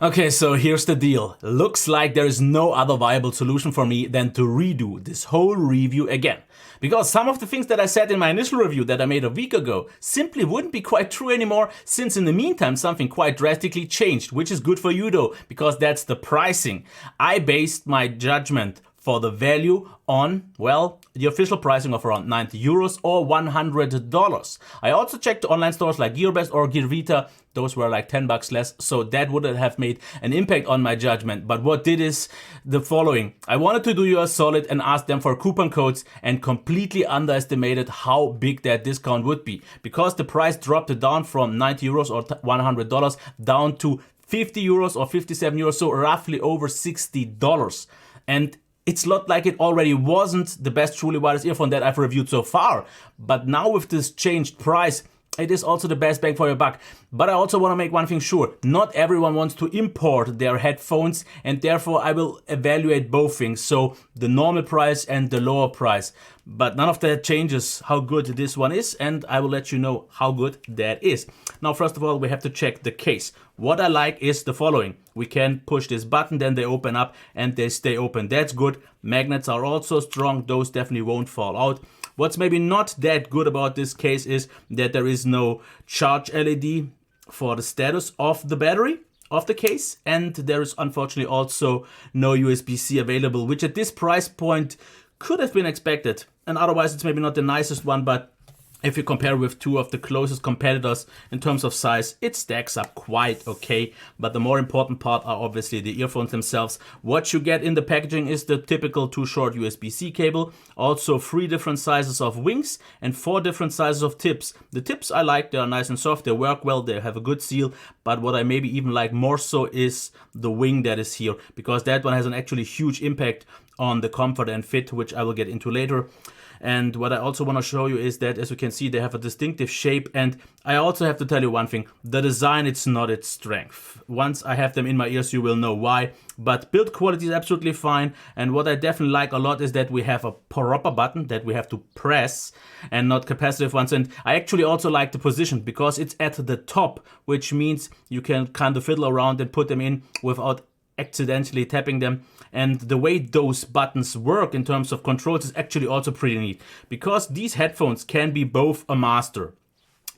Okay, so here's the deal. Looks like there is no other viable solution for me than to redo this whole review again. Because some of the things that I said in my initial review that I made a week ago simply wouldn't be quite true anymore, since in the meantime something quite drastically changed, which is good for you though, because that's the pricing. I based my judgment for the value on, well, the official pricing of around 90 euros or $100. I also checked online stores like GearBest or GearVita. Those were like 10 bucks less, so that wouldn't have made an impact on my judgment. But what did is the following. I wanted to do you a solid and ask them for coupon codes, and completely underestimated how big that discount would be, because the price dropped down from 90 euros or $100 down to 50 euros or 57 euros, so roughly over $60. And it's not like it already wasn't the best truly wireless earphone that I've reviewed so far, but now with this changed price, it is also the best bang for your buck. But I also want to make one thing sure. Not everyone wants to import their headphones, and therefore I will evaluate both things. So the normal price and the lower price. But none of that changes how good this one is, and I will let you know how good that is. Now, first of all, we have to check the case. What I like is the following. We can push this button, then they open up and they stay open. That's good. Magnets are also strong. Those definitely won't fall out. What's maybe not that good about this case is that there is no charge LED for the status of the battery of the case, and there is unfortunately also no USB-C available, which at this price point could have been expected. And otherwise it's maybe not the nicest one, but if you compare with two of the closest competitors in terms of size, it stacks up quite okay. But the more important part are obviously the earphones themselves. What you get in the packaging is the typical 2 short USB-C cable, also 3 different sizes of wings and 4 different sizes of tips. The tips I like, they are nice and soft, they work well, they have a good seal. But what I maybe even like more so is the wing that is here, because that one has an actually huge impact on the comfort and fit, which I will get into later. And what I also want to show you is that, as you can see, they have a distinctive shape. And I also have to tell you one thing. The design, it's not its strength. Once I have them in my ears, you will know why. But build quality is absolutely fine. And what I definitely like a lot is that we have a proper button that we have to press and not capacitive ones. And I actually also like the position because it's at the top, which means you can kind of fiddle around and put them in without accidentally tapping them. And the way those buttons work in terms of controls is actually also pretty neat, because these headphones can be both a master.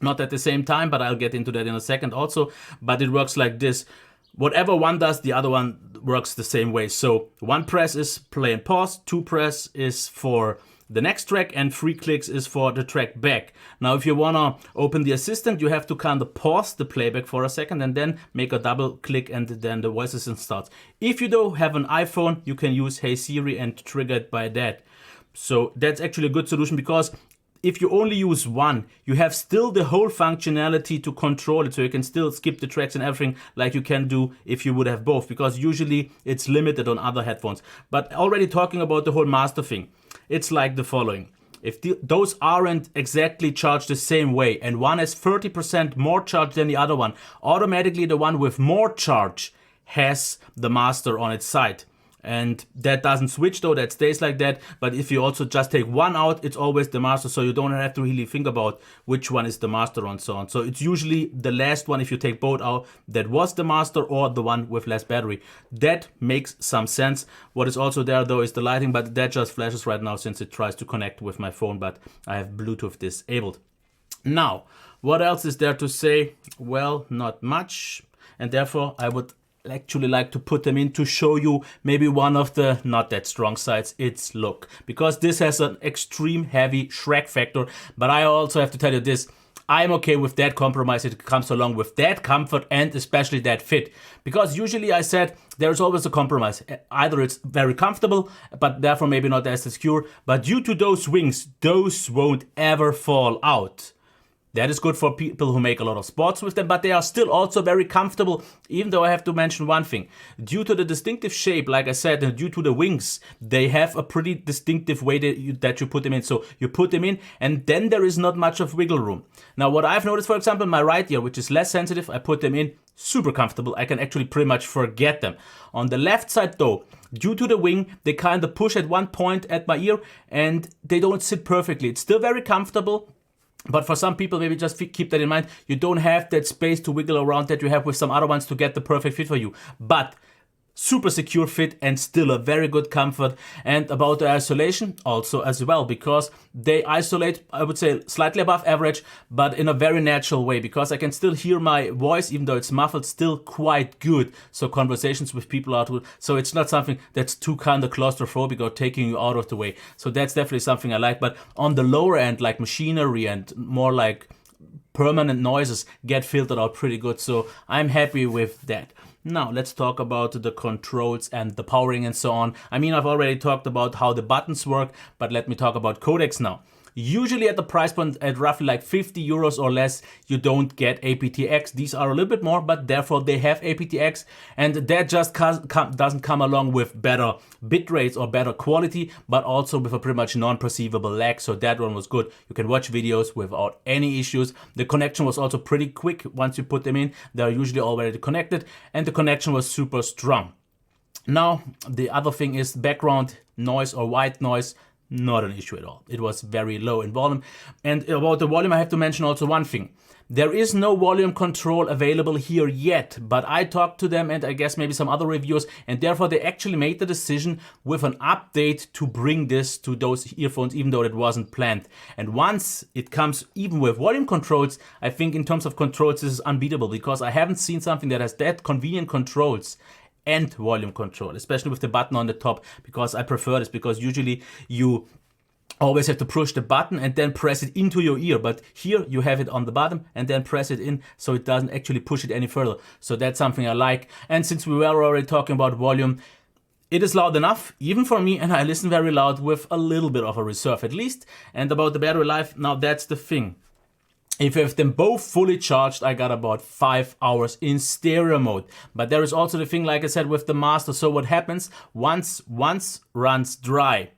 Not at the same time, but I'll get into that in a second also. But it works like this. Whatever one does, the other one works the same way. So 1 press is play and pause, 2 press is for the next track, and 3 clicks is for the track back. Now, if you wanna open the assistant, you have to kind of pause the playback for a second and then make a double click, and then the voice assistant starts. If you though have an iPhone, you can use Hey Siri and trigger it by that. So that's actually a good solution, because if you only use one, you have still the whole functionality to control it, so you can still skip the tracks and everything like you can do if you would have both, because usually it's limited on other headphones. But already talking about the whole master thing, it's like the following. If those aren't exactly charged the same way, and one has 30% more charge than the other one, automatically the one with more charge has the master on its side. And that doesn't switch though, that stays like that. But if you also just take one out, it's always the master, so you don't have to really think about which one is the master and so on. So it's usually the last one, if you take both out, that was the master, or the one with less battery. That makes some sense. What is also there though is the lighting, but that just flashes right now since it tries to connect with my phone, but I have Bluetooth disabled. Now, what else is there to say? Well, not much. And therefore I would actually like to put them in to show you maybe one of the not that strong sides, its look, because this has an extreme heavy shrek factor. But I also have to tell you this, I'm okay with that compromise. It comes along with that comfort and especially that fit, because usually I said there's always a compromise. Either it's very comfortable but therefore maybe not as secure, but due to those wings, those won't ever fall out. That is good for people who make a lot of sports with them, but they are still also very comfortable, even though I have to mention one thing. Due to the distinctive shape, like I said, and due to the wings, they have a pretty distinctive way that you put them in. So you put them in, and then there is not much of wiggle room. Now, what I've noticed, for example, my right ear, which is less sensitive, I put them in, super comfortable. I can actually pretty much forget them. On the left side, though, due to the wing, they kind of push at one point at my ear, and they don't sit perfectly. It's still very comfortable. But for some people, maybe just keep that in mind. You don't have that space to wiggle around that you have with some other ones to get the perfect fit for you. But super secure fit and still a very good comfort. And about the isolation also as well, because they isolate, I would say, slightly above average, but in a very natural way, because I can still hear my voice, even though it's muffled, still quite good. So conversations with people are good. So it's not something that's too kind of claustrophobic or taking you out of the way. So that's definitely something I like. But on the lower end, like machinery and more like permanent noises, get filtered out pretty good. So I'm happy with that. Now let's talk about the controls and the powering and so on. I mean, I've already talked about how the buttons work, but let me talk about codecs now. Usually at the price point at roughly like 50 euros or less, you don't get aptX. These are a little bit more, but therefore they have aptX, and that just doesn't come along with better bit rates or better quality, but also with a pretty much non-perceivable lag. So that one was good. You can watch videos without any issues. The connection was also pretty quick once you put them in. They're usually already connected, and the connection was super strong. Now, the other thing is background noise or white noise. Not an issue at all. It was very low in volume. And about the volume, I have to mention also one thing. There is no volume control available here yet, but I talked to them and I guess maybe some other reviewers, and therefore they actually made the decision with an update to bring this to those earphones, even though it wasn't planned. And once it comes even with volume controls, I think in terms of controls, this is unbeatable, because I haven't seen something that has that convenient controls and volume control, especially with the button on the top, because I prefer this, because usually you always have to push the button and then press it into your ear, but here you have it on the bottom and then press it in, so it doesn't actually push it any further. So that's something I like. And since we were already talking about volume, it is loud enough, even for me, and I listen very loud with a little bit of a reserve at least. And about the battery life, now that's the thing. If you have them both fully charged, I got about 5 hours in stereo mode. But there is also the thing, like I said, with the master. So what happens once runs dry,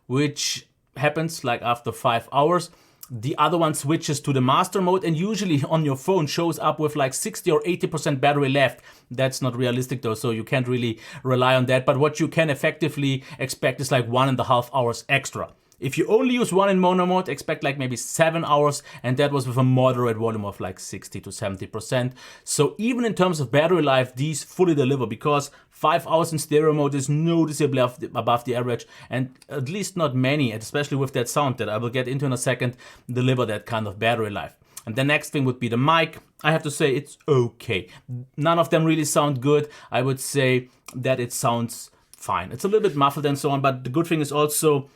which happens like after 5 hours, the other one switches to the master mode, and usually on your phone shows up with like 60 or 80% battery left. That's not realistic though, so you can't really rely on that. But what you can effectively expect is like 1.5 hours extra. If you only use one in mono mode, expect like maybe 7 hours, and that was with a moderate volume of like 60 to 70%. So even in terms of battery life, these fully deliver, because 5 hours in stereo mode is noticeably above the average, and at least not many, especially with that sound that I will get into in a second, deliver that kind of battery life. And the next thing would be the mic. I have to say it's okay. None of them really sound good. I would say that it sounds fine. It's a little bit muffled and so on, but the good thing is also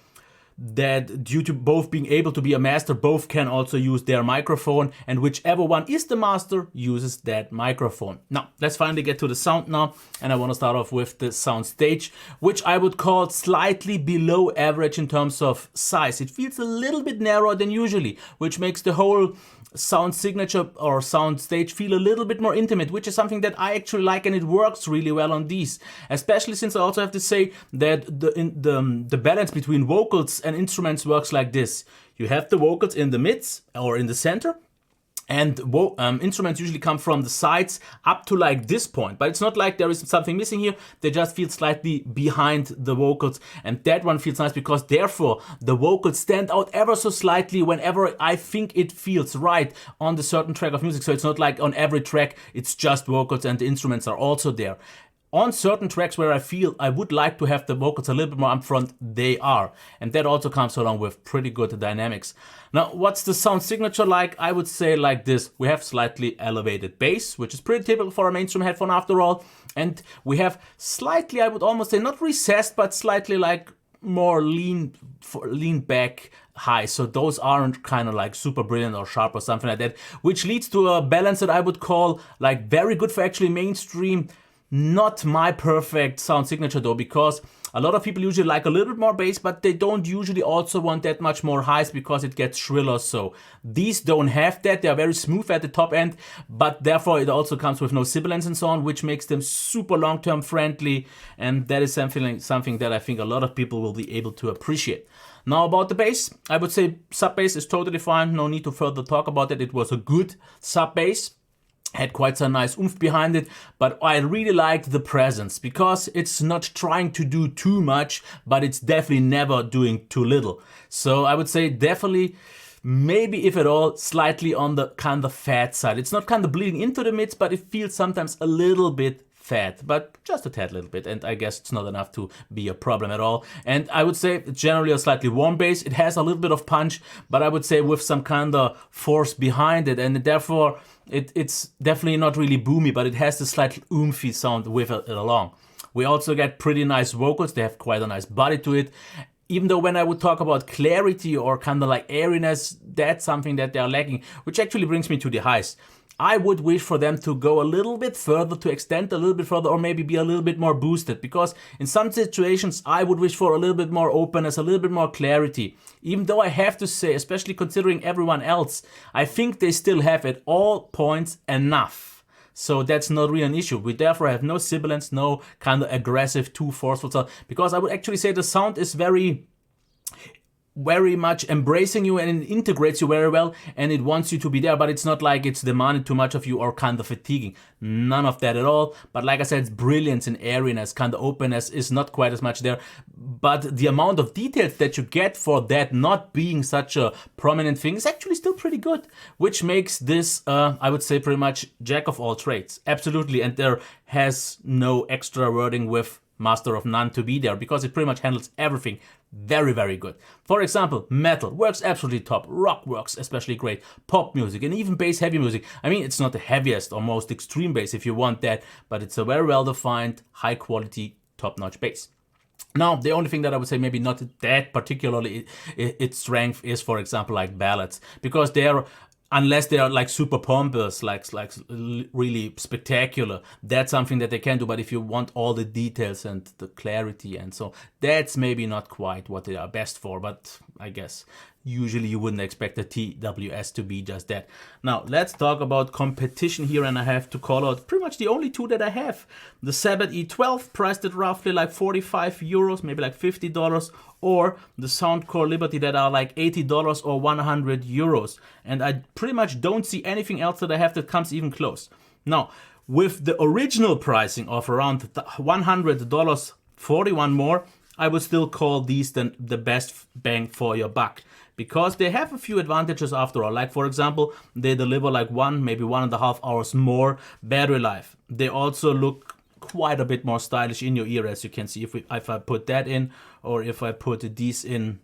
that due to both being able to be a master, both can also use their microphone, and whichever one is the master uses that microphone. Now, let's finally get to the sound now, and I want to start off with the sound stage, which I would call slightly below average in terms of size. It feels a little bit narrower than usually, which makes the whole sound signature or sound stage feel a little bit more intimate, which is something that I actually like, and it works really well on these, especially since I also have to say that the balance between vocals and instruments works like this. You have the vocals in the mids or in the center, and instruments usually come from the sides up to like this point, but it's not like there is something missing here. They just feel slightly behind the vocals, and that one feels nice because therefore the vocals stand out ever so slightly whenever I think it feels right on the certain track of music. So it's not like on every track it's just vocals and the instruments are also there. On certain tracks where I feel I would like to have the vocals a little bit more up front, they are. And that also comes along with pretty good dynamics. Now, what's the sound signature like? I would say like this. We have slightly elevated bass, which is pretty typical for a mainstream headphone after all. And we have slightly, I would almost say, not recessed, but slightly like more lean back high. So those aren't kind of like super brilliant or sharp or something like that, which leads to a balance that I would call like very good for actually mainstream. Not my perfect sound signature though, because a lot of people usually like a little bit more bass, but they don't usually also want that much more highs because it gets shriller. So these don't have that. They are very smooth at the top end, but therefore it also comes with no sibilance and so on, which makes them super long-term friendly. And that is something that I think a lot of people will be able to appreciate. Now about the bass, I would say sub bass is totally fine. No need to further talk about it. It was a good sub bass. Had quite some nice oomph behind it, but I really liked the presence because it's not trying to do too much, but it's definitely never doing too little. So I would say definitely maybe if at all, slightly on the kind of fat side. It's not kind of bleeding into the mids, but it feels sometimes a little bit fat, but just a tad little bit, and I guess it's not enough to be a problem at all. And I would say it's generally a slightly warm bass. It has a little bit of punch, but I would say with some kind of force behind it, and therefore it's definitely not really boomy, but it has this slight oomphy sound with it along. We also get pretty nice vocals. They have quite a nice body to it. Even though when I would talk about clarity or kind of like airiness, that's something that they are lacking, which actually brings me to the highs. I would wish for them to go a little bit further, to extend a little bit further, or maybe be a little bit more boosted, because in some situations I would wish for a little bit more openness, a little bit more clarity. Even though I have to say, especially considering everyone else, I think they still have at all points enough. So that's not really an issue. We therefore have no sibilance, no kind of aggressive, too forceful sound, because I would actually say the sound is very much embracing you, and it integrates you very well, and it wants you to be there, but it's not like it's demanding too much of you or kind of fatiguing. None of that at all. But like I said, it's brilliance and airiness, kind of openness is not quite as much there, but the amount of details that you get for that not being such a prominent thing is actually still pretty good, which makes this, I would say, pretty much jack of all trades. Absolutely, and there has no extra wording with master of none to be there, because it pretty much handles everything very, very good. For example, metal works absolutely top, rock works especially great, pop music, and even bass heavy music. I mean, it's not the heaviest or most extreme bass if you want that, but it's a very well defined, high quality, top notch bass. Now, the only thing that I would say maybe not that particularly its strength is, for example, like ballads, because they're, unless they are like super pompous, like really spectacular, that's something that they can do. But if you want all the details and the clarity and so, that's maybe not quite what they are best for. But I guess usually you wouldn't expect a TWS to be just that. Now, let's talk about competition here, and I have to call out pretty much the only two that I have. The Sabbath E12, priced at roughly like 45 euros, maybe like $50, or the Soundcore Liberty that are like $80 or 100 euros. And I pretty much don't see anything else that I have that comes even close. Now, with the original pricing of around $100, 41 more, I would still call these the best bang for your buck, because they have a few advantages after all. Like, for example, they deliver like maybe 1.5 hours more battery life. They also look quite a bit more stylish in your ear, as you can see. If I put that in, or if I put these in,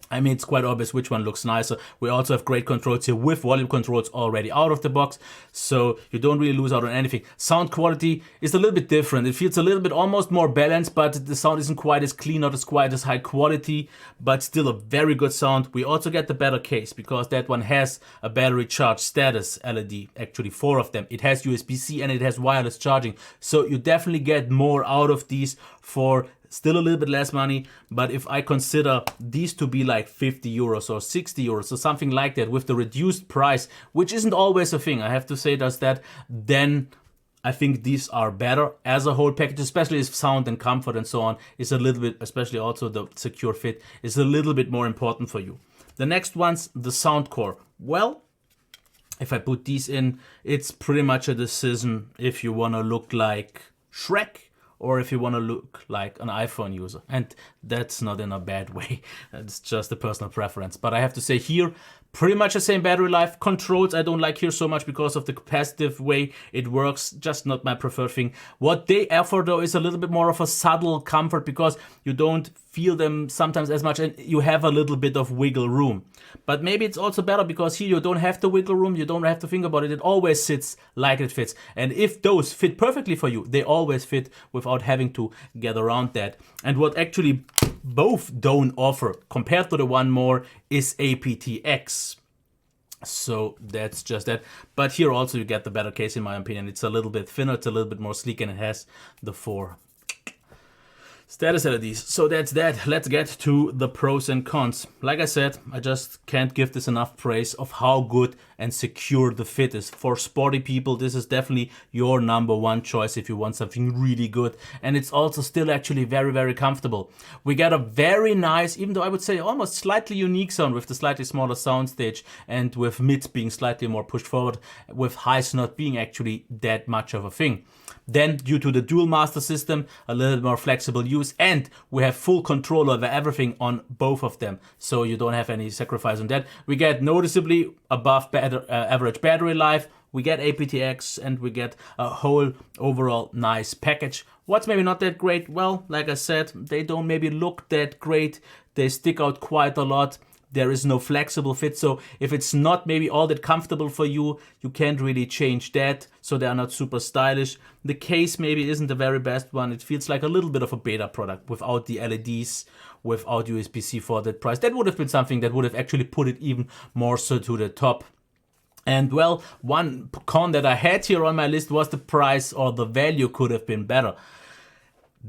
I mean, it's quite obvious which one looks nicer. We also have great controls here with volume controls already out of the box, so you don't really lose out on anything. Sound quality is a little bit different. It feels a little bit almost more balanced, but the sound isn't quite as clean, not as quite as high quality, but still a very good sound. We also get the better case, because that one has a battery charge status LED, actually 4 of them. It has USB-C and it has wireless charging, so you definitely get more out of these for still a little bit less money. But if I consider these to be like 50 euros or 60 euros or something like that with the reduced price, which isn't always a thing, I have to say does that, then I think these are better as a whole package, especially if sound and comfort and so on is a little bit, especially also the secure fit, is a little bit more important for you. The next one's the Soundcore. Well, if I put these in, it's pretty much a decision if you want to look like Shrek or if you want to look like an iPhone user. And that's not in a bad way. It's just a personal preference. But I have to say here, pretty much the same battery life. Controls I don't like here so much because of the capacitive way it works. Just not my preferred thing. What they offer though is a little bit more of a subtle comfort, because you don't feel them sometimes as much and you have a little bit of wiggle room. But maybe it's also better because here you don't have the wiggle room, you don't have to think about it. It always sits like it fits. And if those fit perfectly for you, they always fit without having to get around that. And what actually both don't offer compared to the one more is aptX. So that's just that. But here also you get the better case in my opinion. It's a little bit thinner, it's a little bit more sleek, and it has the 4 status LEDs. So that's that. Let's get to the pros and cons. Like I said, I just can't give this enough praise of how good and secure the fit is. For sporty people, this is definitely your #1 choice if you want something really good. And it's also still actually very, very comfortable. We get a very nice, even though I would say almost slightly unique sound with the slightly smaller soundstage and with mids being slightly more pushed forward, with highs not being actually that much of a thing. Then, due to the dual master system, a little more flexible use, and we have full control over everything on both of them, so you don't have any sacrifice on that. We get noticeably above average battery life, we get aptX, and we get a whole overall nice package. What's maybe not that great? Well, like I said, they don't maybe look that great. They stick out quite a lot. There is no flexible fit, so if it's not maybe all that comfortable for you, you can't really change that, so they are not super stylish. The case maybe isn't the very best one. It feels like a little bit of a beta product without the LEDs, without USB-C for that price. That would have been something that would have actually put it even more so to the top. And well, one con that I had here on my list was the price, or the value could have been better.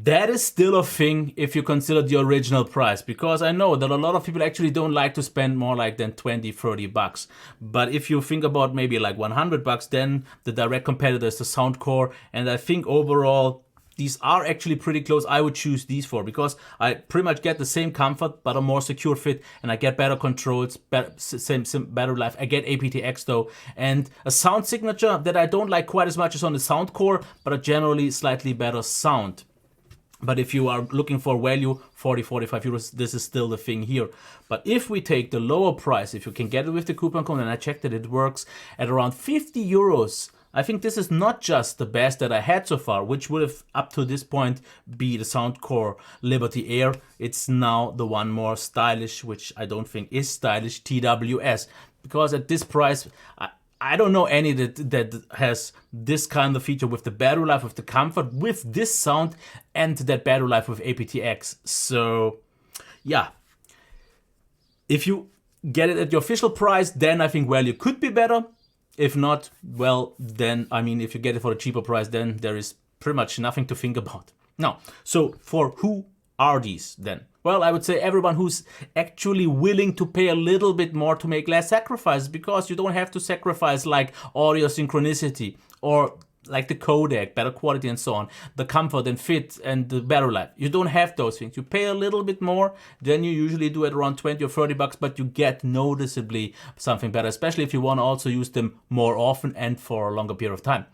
That is still a thing if you consider the original price, because I know that a lot of people actually don't like to spend more like than 20, 30 bucks. But if you think about maybe like 100 bucks, then the direct competitor is the Soundcore. And I think overall, these are actually pretty close. I would choose these four because I pretty much get the same comfort, but a more secure fit, and I get better controls, same better life. I get aptX though, and a sound signature that I don't like quite as much as on the Soundcore, but a generally slightly better sound. But if you are looking for value, 40, 45 euros, this is still the thing here. But if we take the lower price, if you can get it with the coupon code, and I checked that it works at around 50 euros, I think this is not just the best that I had so far, which would have up to this point be the Soundcore Liberty Air. It's now the one more stylish, which I don't think is Stylish TWS, because at this price, I don't know any that has this kind of feature with the battery life, with the comfort, with this sound, and that battery life with aptX. So yeah, if you get it at your official price, then I think value could be better. If not, well, then, I mean, if you get it for a cheaper price, then there is pretty much nothing to think about. Now, so for who are these then? Well, I would say everyone who's actually willing to pay a little bit more to make less sacrifices, because you don't have to sacrifice like audio synchronicity or like the codec, better quality and so on, the comfort and fit and the battery life. You don't have those things. You pay a little bit more than you usually do at around 20 or 30 bucks, but you get noticeably something better, especially if you want to also use them more often and for a longer period of time.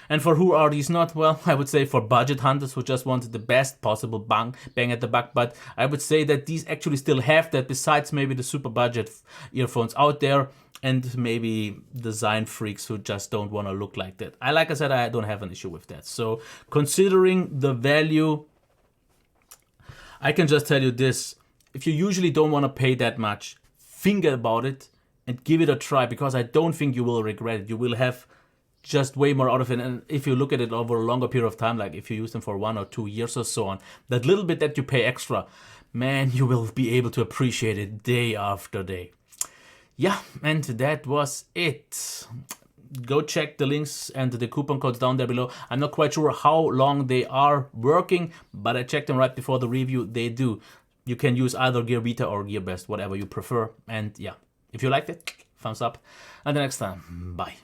And for who are these not? Well, I would say for budget hunters who just wanted the best possible bang at the buck, but I would say that these actually still have that, besides maybe the super budget earphones out there, and maybe design freaks who just don't want to look like that. Like I said, I don't have an issue with that. So considering the value, I can just tell you this. If you usually don't want to pay that much, think about it and give it a try, because I don't think you will regret it. You will have just way more out of it. And if you look at it over a longer period of time, like if you use them for 1 or 2 years or so on, that little bit that you pay extra, man, you will be able to appreciate it day after day. Yeah, and that was it. Go check the links and the coupon codes down there below. I'm not quite sure how long they are working, but I checked them right before the review. They do. You can use either Gear Vita or Gear Best, whatever you prefer. And yeah, if you liked it, thumbs up. Until next time, bye.